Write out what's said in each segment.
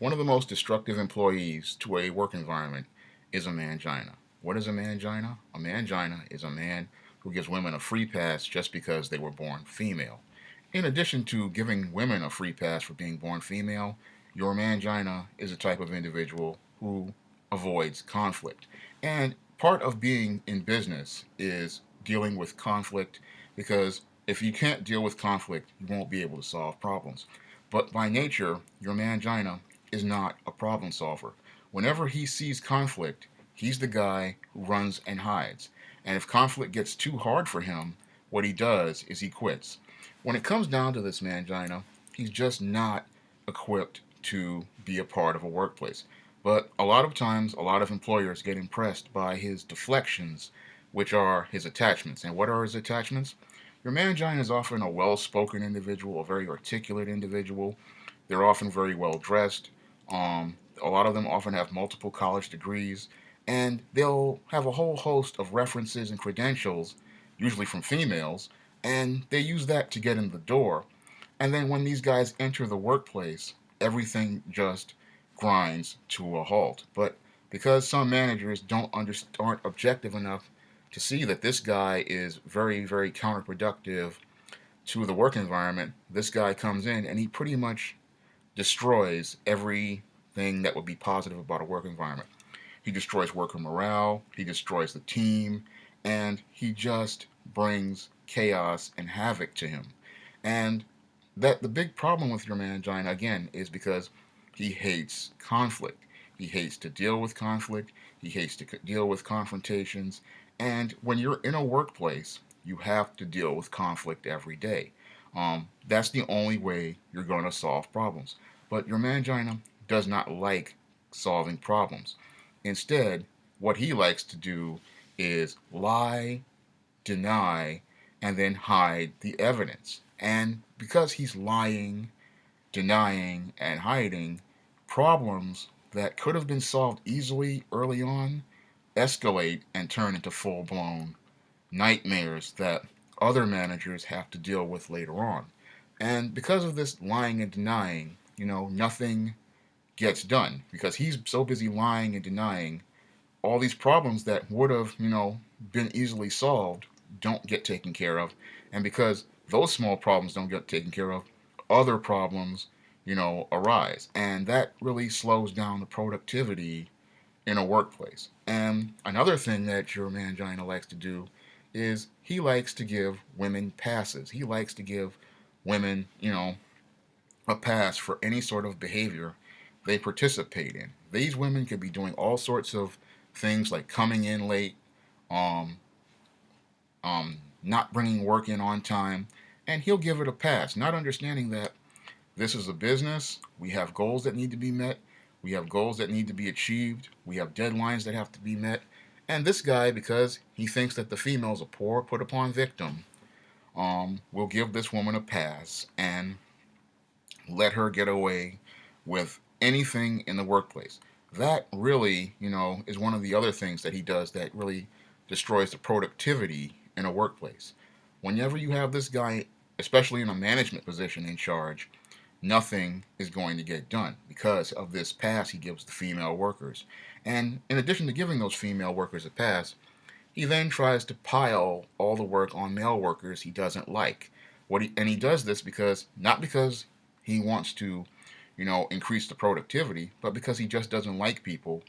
One of the most destructive employees to a work environment is a mangina. What is a mangina? A mangina is a man who gives women a free pass just because they were born female. In addition to giving women a free pass for being born female, your mangina is a type of individual who avoids conflict. And part of being in business is dealing with conflict because if you can't deal with conflict, you won't be able to solve problems. But by nature, your mangina is not a problem solver. Whenever he sees conflict, he's the guy who runs and hides. And if conflict gets too hard for him, what he does is he quits. When it comes down to this mangina, he's just not equipped to be a part of a workplace. But a lot of times, a lot of employers get impressed by his deflections, which are his attachments. And what are his attachments? Your mangina is often a well spoken individual, a very articulate individual. They're often very well dressed. A lot of them often have multiple college degrees, and they'll have a whole host of references and credentials, usually from females, and they use that to get in the door. And then when these guys enter the workplace, everything just grinds to a halt. But because some managers aren't objective enough to see that this guy is very, very counterproductive to the work environment, this guy comes in and he pretty much destroys everything that would be positive about a work environment. He destroys worker morale, he destroys the team, and he just brings chaos and havoc to him. And that the big problem with your mangina again is because he hates conflict. He hates to deal with conflict. He hates to deal with confrontations. And when you're in a workplace, you have to deal with conflict every day. That's the only way you're going to solve problems. But your mangina does not like solving problems. Instead, what he likes to do is lie, deny, and then hide the evidence. And because he's lying, denying, and hiding, problems that could have been solved easily early on escalate and turn into full blown nightmares that other managers have to deal with later on. And because of this lying and denying, nothing gets done because he's so busy lying and denying all these problems that would have, been easily solved don't get taken care of. And because those small problems don't get taken care of, other problems, arise. And that really slows down the productivity in a workplace. And another thing that your mangina likes to do is he likes to give women passes. He likes to give women, a pass for any sort of behavior they participate in. These women could be doing all sorts of things like coming in late, um, not bringing work in on time, and he'll give it a pass, not understanding that this is a business. We have goals that need to be met. We have goals that need to be achieved. We have deadlines that have to be met. And this guy, because he thinks that the female's a poor, put upon victim, will give this woman a pass and let her get away with anything in the workplace. That really, is one of the other things that he does that really destroys the productivity in a workplace. Whenever you have this guy, especially in a management position in charge, nothing is going to get done because of this pass he gives the female workers. And in addition to giving those female workers a pass, he then tries to pile all the work on male workers he doesn't like. And he does this because not because he wants to, increase the productivity, but because he just doesn't like people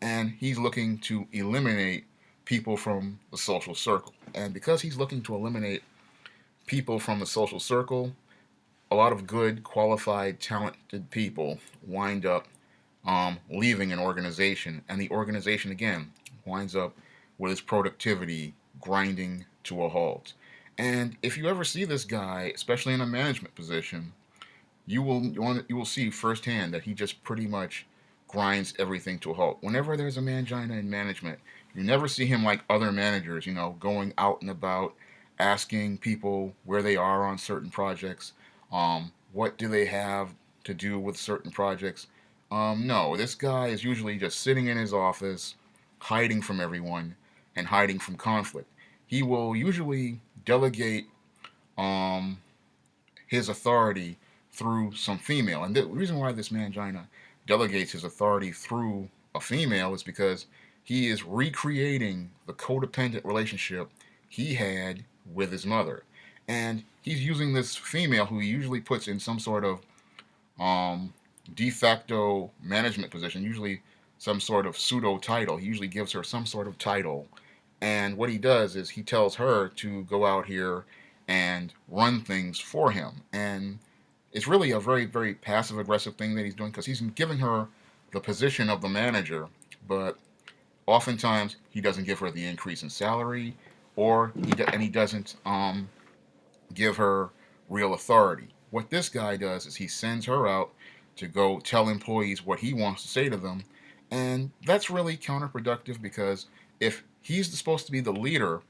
and he's looking to eliminate people from the social circle. And because he's looking to eliminate people from the social circle, a lot of good, qualified, talented people wind up leaving an organization, and the organization again winds up with its productivity grinding to a halt. And if you ever see this guy, especially in a management position, you will see firsthand that he just pretty much grinds everything to a halt. Whenever there's a mangina in management, you never see him like other managers, going out and about, asking people where they are on certain projects, what do they have to do with certain projects. No, this guy is usually just sitting in his office, hiding from everyone and hiding from conflict. He will usually delegate um, his authority through some female. And the reason why this mangina delegates his authority through a female is because he is recreating the codependent relationship he had with his mother. And he's using this female who he usually puts in some sort of um, de facto management position, usually some sort of pseudo title. He usually gives her some sort of title. And what he does is he tells her to go out here and run things for him. And it's really a very, very passive aggressive thing that he's doing because he's giving her the position of the manager, but oftentimes he doesn't give her the increase in salary, or he doesn't give her real authority. What this guy does is he sends her out to go tell employees what he wants to say to them, and that's really counterproductive because if he's supposed to be the leader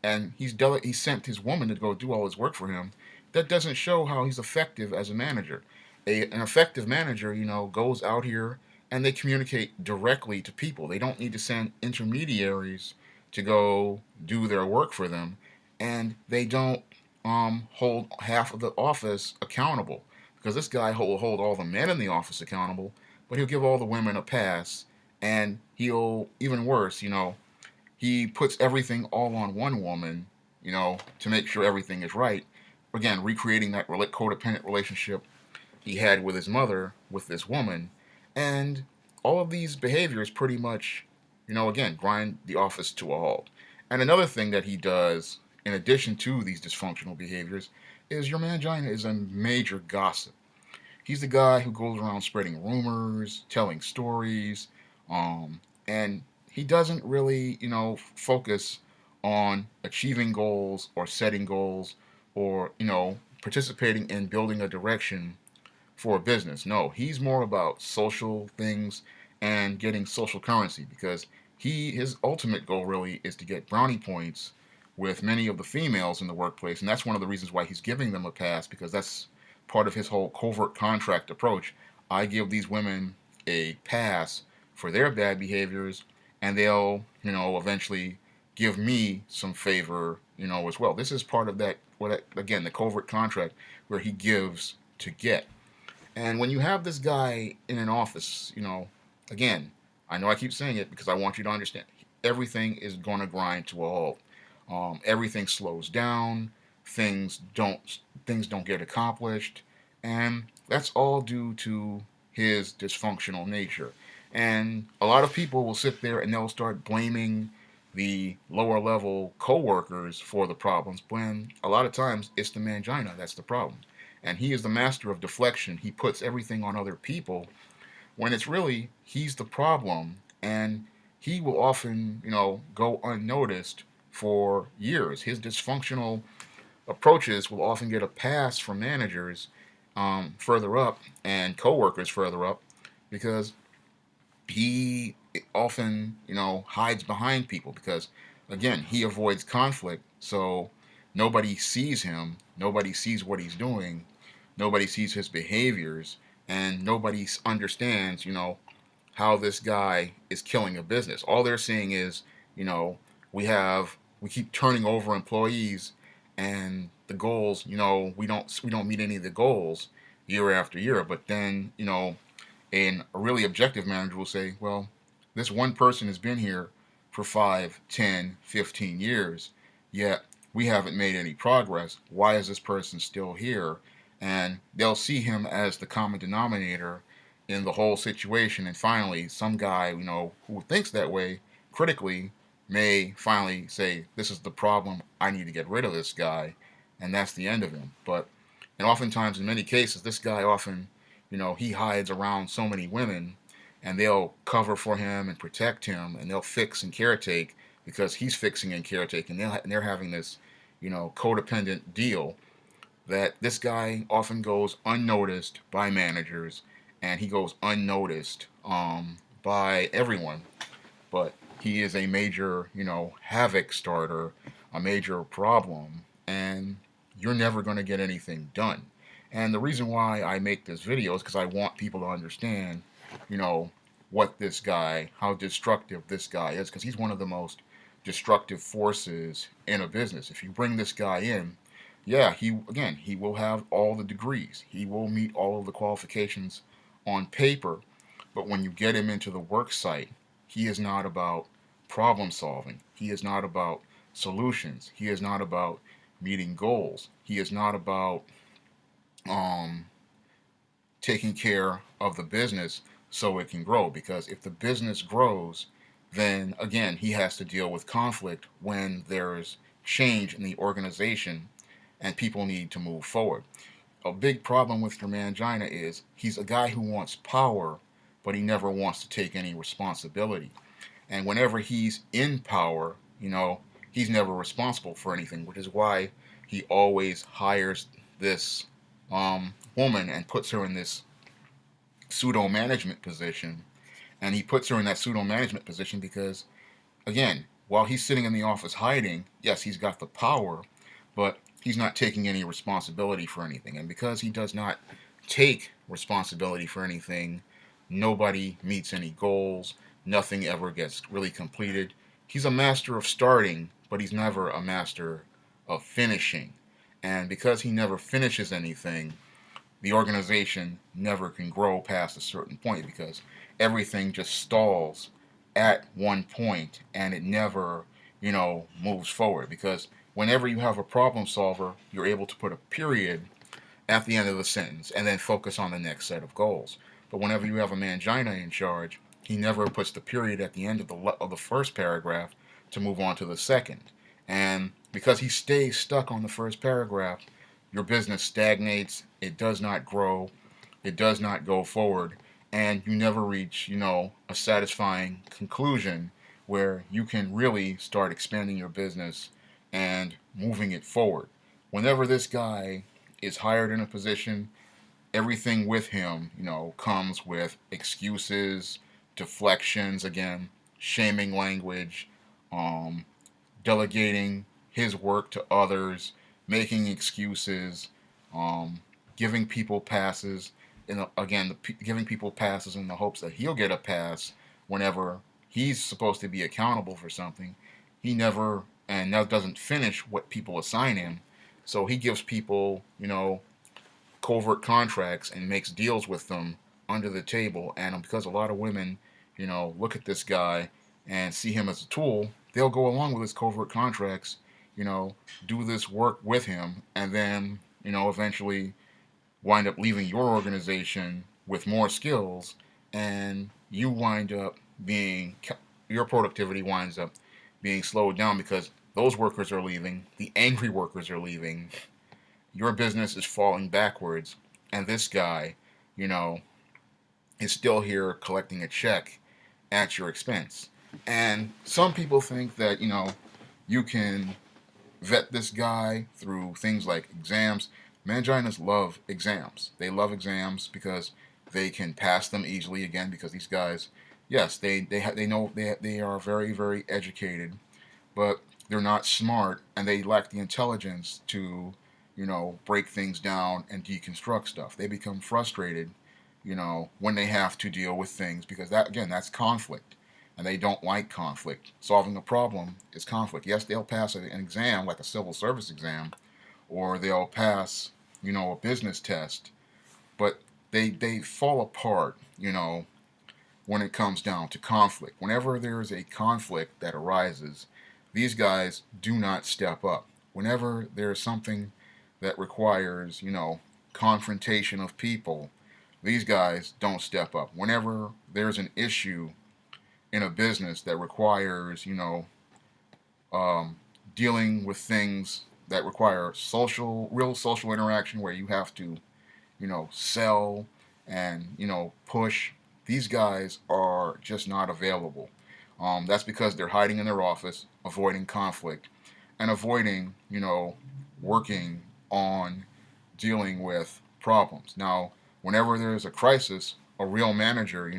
and he sent his woman to go do all his work for him, that doesn't show how he's effective as a manager. An effective manager, goes out here and they communicate directly to people. They don't need to send intermediaries to go do their work for them, and they don't hold half of the office accountable because this guy will hold all the men in the office accountable, but he'll give all the women a pass, and he'll even worse, he puts everything all on one woman, to make sure everything is right. Again, recreating that codependent relationship he had with his mother with this woman. And all of these behaviors pretty much, again, grind the office to a halt. And another thing that he does, in addition to these dysfunctional behaviors, is your mangina is a major gossip. He's the guy who goes around spreading rumors, telling stories, and he doesn't really, focus on achieving goals or setting goals or, participating in building a direction for a business. No, he's more about social things and getting social currency because his ultimate goal really is to get brownie points with many of the females in the workplace, and that's one of the reasons why he's giving them a pass because that's part of his whole covert contract approach. I give these women a pass for their bad behaviors, and they'll, eventually give me some favor, as well. This is part of that, what again, the covert contract where he gives to get. And when you have this guy in an office, again, I know I keep saying it because I want you to understand everything is going to grind to a halt. Everything slows down. Things don't get accomplished, and that's all due to his dysfunctional nature. And a lot of people will sit there and they'll start blaming the lower level coworkers for the problems when a lot of times it's the mangina that's the problem. And he is the master of deflection. He puts everything on other people when it's really he's the problem, and he will often, go unnoticed for years. His dysfunctional approaches will often get a pass from managers further up and coworkers further up because he often, hides behind people because, again, he avoids conflict. So nobody sees him, nobody sees what he's doing, nobody sees his behaviors, and nobody understands, how this guy is killing a business. All they're seeing is, you know, we keep turning over employees, and the goals, we don't meet any of the goals year after year. But then, and a really objective manager will say, well, this one person has been here for 5, 10, 15 years, yet we haven't made any progress. Why is this person still here? And they'll see him as the common denominator in the whole situation. And finally, some guy, who thinks that way critically may finally say, this is the problem. I need to get rid of this guy. And that's the end of him. And oftentimes, in many cases, this guy often, he hides around so many women, and they'll cover for him and protect him, and they'll fix and caretake because he's fixing and caretaking. And they're having this, codependent deal that this guy often goes unnoticed by managers, and he goes unnoticed by everyone. But he is a major, havoc starter, a major problem, and you're never going to get anything done. And the reason why I make this video is because I want people to understand, you know, how destructive this guy is, because he's one of the most destructive forces in a business. If you bring this guy in, yeah, he will have all the degrees. He will meet all of the qualifications on paper. But when you get him into the work site, he is not about problem solving. He is not about solutions. He is not about meeting goals. He is not about um, taking care of the business so it can grow. Because if the business grows, then again, he has to deal with conflict when there's change in the organization and people need to move forward. A big problem with your mangina is he's a guy who wants power, but he never wants to take any responsibility. And whenever he's in power, he's never responsible for anything, which is why he always hires this woman and puts her in this pseudo management position. And he puts her in that pseudo management position because, again, while he's sitting in the office hiding, yes, he's got the power, but he's not taking any responsibility for anything. And because he does not take responsibility for anything, nobody meets any goals, nothing ever gets really completed. He's a master of starting, but he's never a master of finishing. And because he never finishes anything, the organization never can grow past a certain point because everything just stalls at one point and it never, moves forward. Because whenever you have a problem solver, you're able to put a period at the end of the sentence and then focus on the next set of goals. But whenever you have a mangina in charge, he never puts the period at the end of the first paragraph to move on to the second. And because he stays stuck on the first paragraph, your business stagnates, it does not grow, it does not go forward, and you never reach, a satisfying conclusion where you can really start expanding your business and moving it forward. Whenever this guy is hired in a position, everything with him, comes with excuses, deflections, again, shaming language, um, delegating his work to others, making excuses, um, giving people passes, and again, giving people passes in the hopes that he'll get a pass whenever he's supposed to be accountable for something. He never and that doesn't finish what people assign him. So he gives people, covert contracts and makes deals with them under the table. And because a lot of women, look at this guy and see him as a tool, they'll go along with his covert contracts, do this work with him, and then, eventually wind up leaving your organization with more skills, and you wind up being, your productivity winds up being slowed down because those workers are leaving, the angry workers are leaving, your business is falling backwards, and this guy, you know, is still here collecting a check at your expense. And some people think that, you can vet this guy through things like exams. Manginas love exams. They love exams because they can pass them easily again because these guys, yes, they know they are very, very educated, but they're not smart and they lack the intelligence to, break things down and deconstruct stuff. They become frustrated, when they have to deal with things because that, again, that's conflict. And they don't like conflict. Solving a problem is conflict. Yes, they'll pass an exam like a civil service exam, or they'll pass, a business test, but they fall apart, when it comes down to conflict. Whenever there is a conflict that arises, these guys do not step up. Whenever there's something that requires, confrontation of people, these guys don't step up. Whenever there's an issue in a business that requires, um, dealing with things that require real social interaction where you have to, sell and, push, these guys are just not available. That's because they're hiding in their office, avoiding conflict, and avoiding, working on dealing with problems. Now, whenever there's a crisis, a real manager,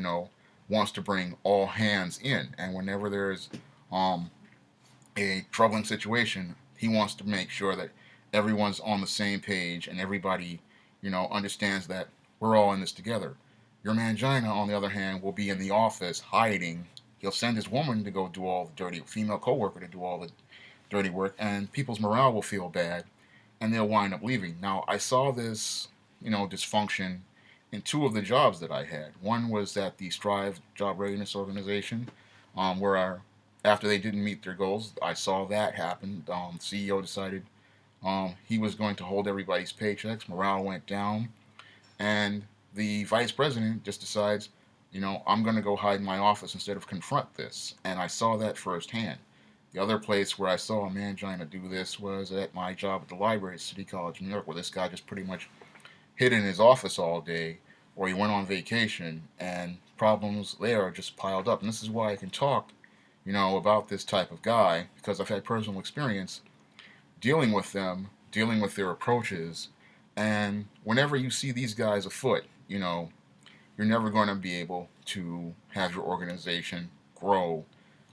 wants to bring all hands in. And whenever there's um, a troubling situation, he wants to make sure that everyone's on the same page and everybody, understands that we're all in this together. Your mangina, on the other hand, will be in the office hiding. He'll send his woman to go do all the dirty, female coworker to do all the dirty work, and people's morale will feel bad, and they'll wind up leaving. Now, I saw this, dysfunction in two of the jobs that I had. One was at the Strive Job Readiness Organization, where after they didn't meet their goals, I saw that happen. The CEO decided he was going to hold everybody's paychecks. Morale went down, and the vice president just decides, I'm going to go hide in my office instead of confront this. And I saw that firsthand. The other place where I saw a mangina do this was at my job at the library at City College, New York, where this guy just pretty much hid in his office all day, or he went on vacation, and problems there just piled up. And this is why I can talk, about this type of guy, because I've had personal experience dealing with them, dealing with their approaches, and whenever you see these guys afoot, you're never going to be able to have your organization grow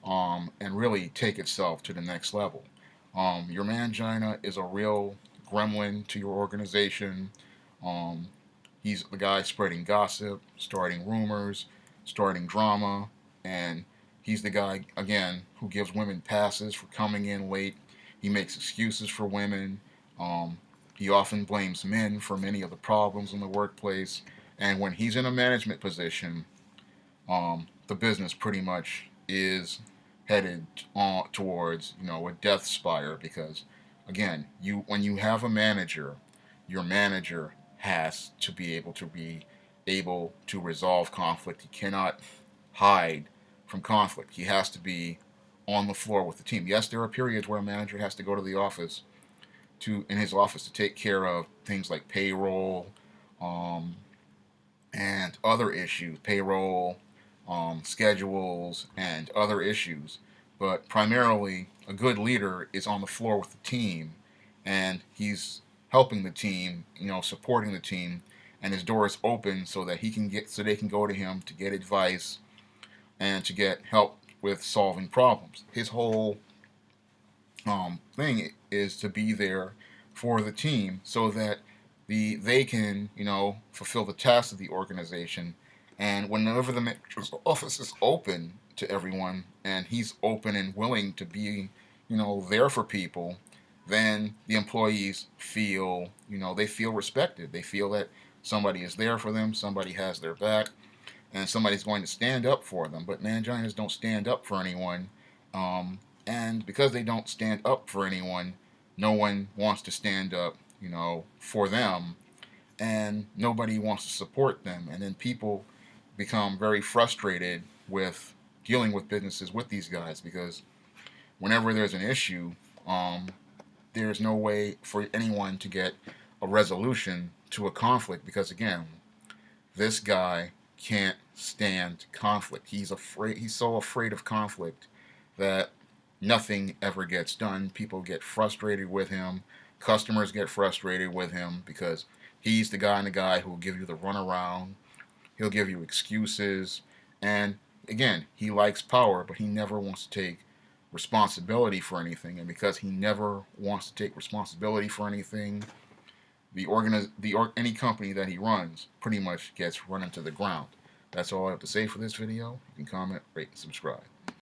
and really take itself to the next level. Your mangina is a real gremlin to your organization. Um, he's the guy spreading gossip, starting rumors, starting drama, and he's the guy, again, who gives women passes for coming in late. He makes excuses for women. Um, he often blames men for many of the problems in the workplace. And when he's in a management position, the business pretty much is headed towards a death spire because, again, when you have a manager, your manager has to be able to resolve conflict. He cannot hide from conflict. He has to be on the floor with the team. Yes, there are periods where a manager has to go to the office in his office to take care of things like payroll, um, and other issues, payroll, schedules, and other issues. But primarily, a good leader is on the floor with the team, and he's helping the team, supporting the team, and his door is open so that so they can go to him to get advice and to get help with solving problems. His whole thing is to be there for the team so that they can fulfill the tasks of the organization. And whenever the manager's office is open to everyone and he's open and willing to be there for people, then the employees feel they feel respected. They feel that somebody is there for them, somebody has their back, and somebody's going to stand up for them. But manginas don't stand up for anyone. And because they don't stand up for anyone, no one wants to stand up, for them, and nobody wants to support them. And then people become very frustrated with dealing with businesses with these guys because whenever there's an issue, there's no way for anyone to get a resolution to a conflict because, again, this guy can't stand conflict. He's afraid. He's so afraid of conflict that nothing ever gets done. People get frustrated with him. Customers get frustrated with him because he's the guy who will give you the runaround. He'll give you excuses. And again, he likes power, but he never wants to take responsibility for anything. And because he never wants to take responsibility for anything, any company that he runs pretty much gets run into the ground. That's all I have to say for this video. You can comment, rate, and subscribe.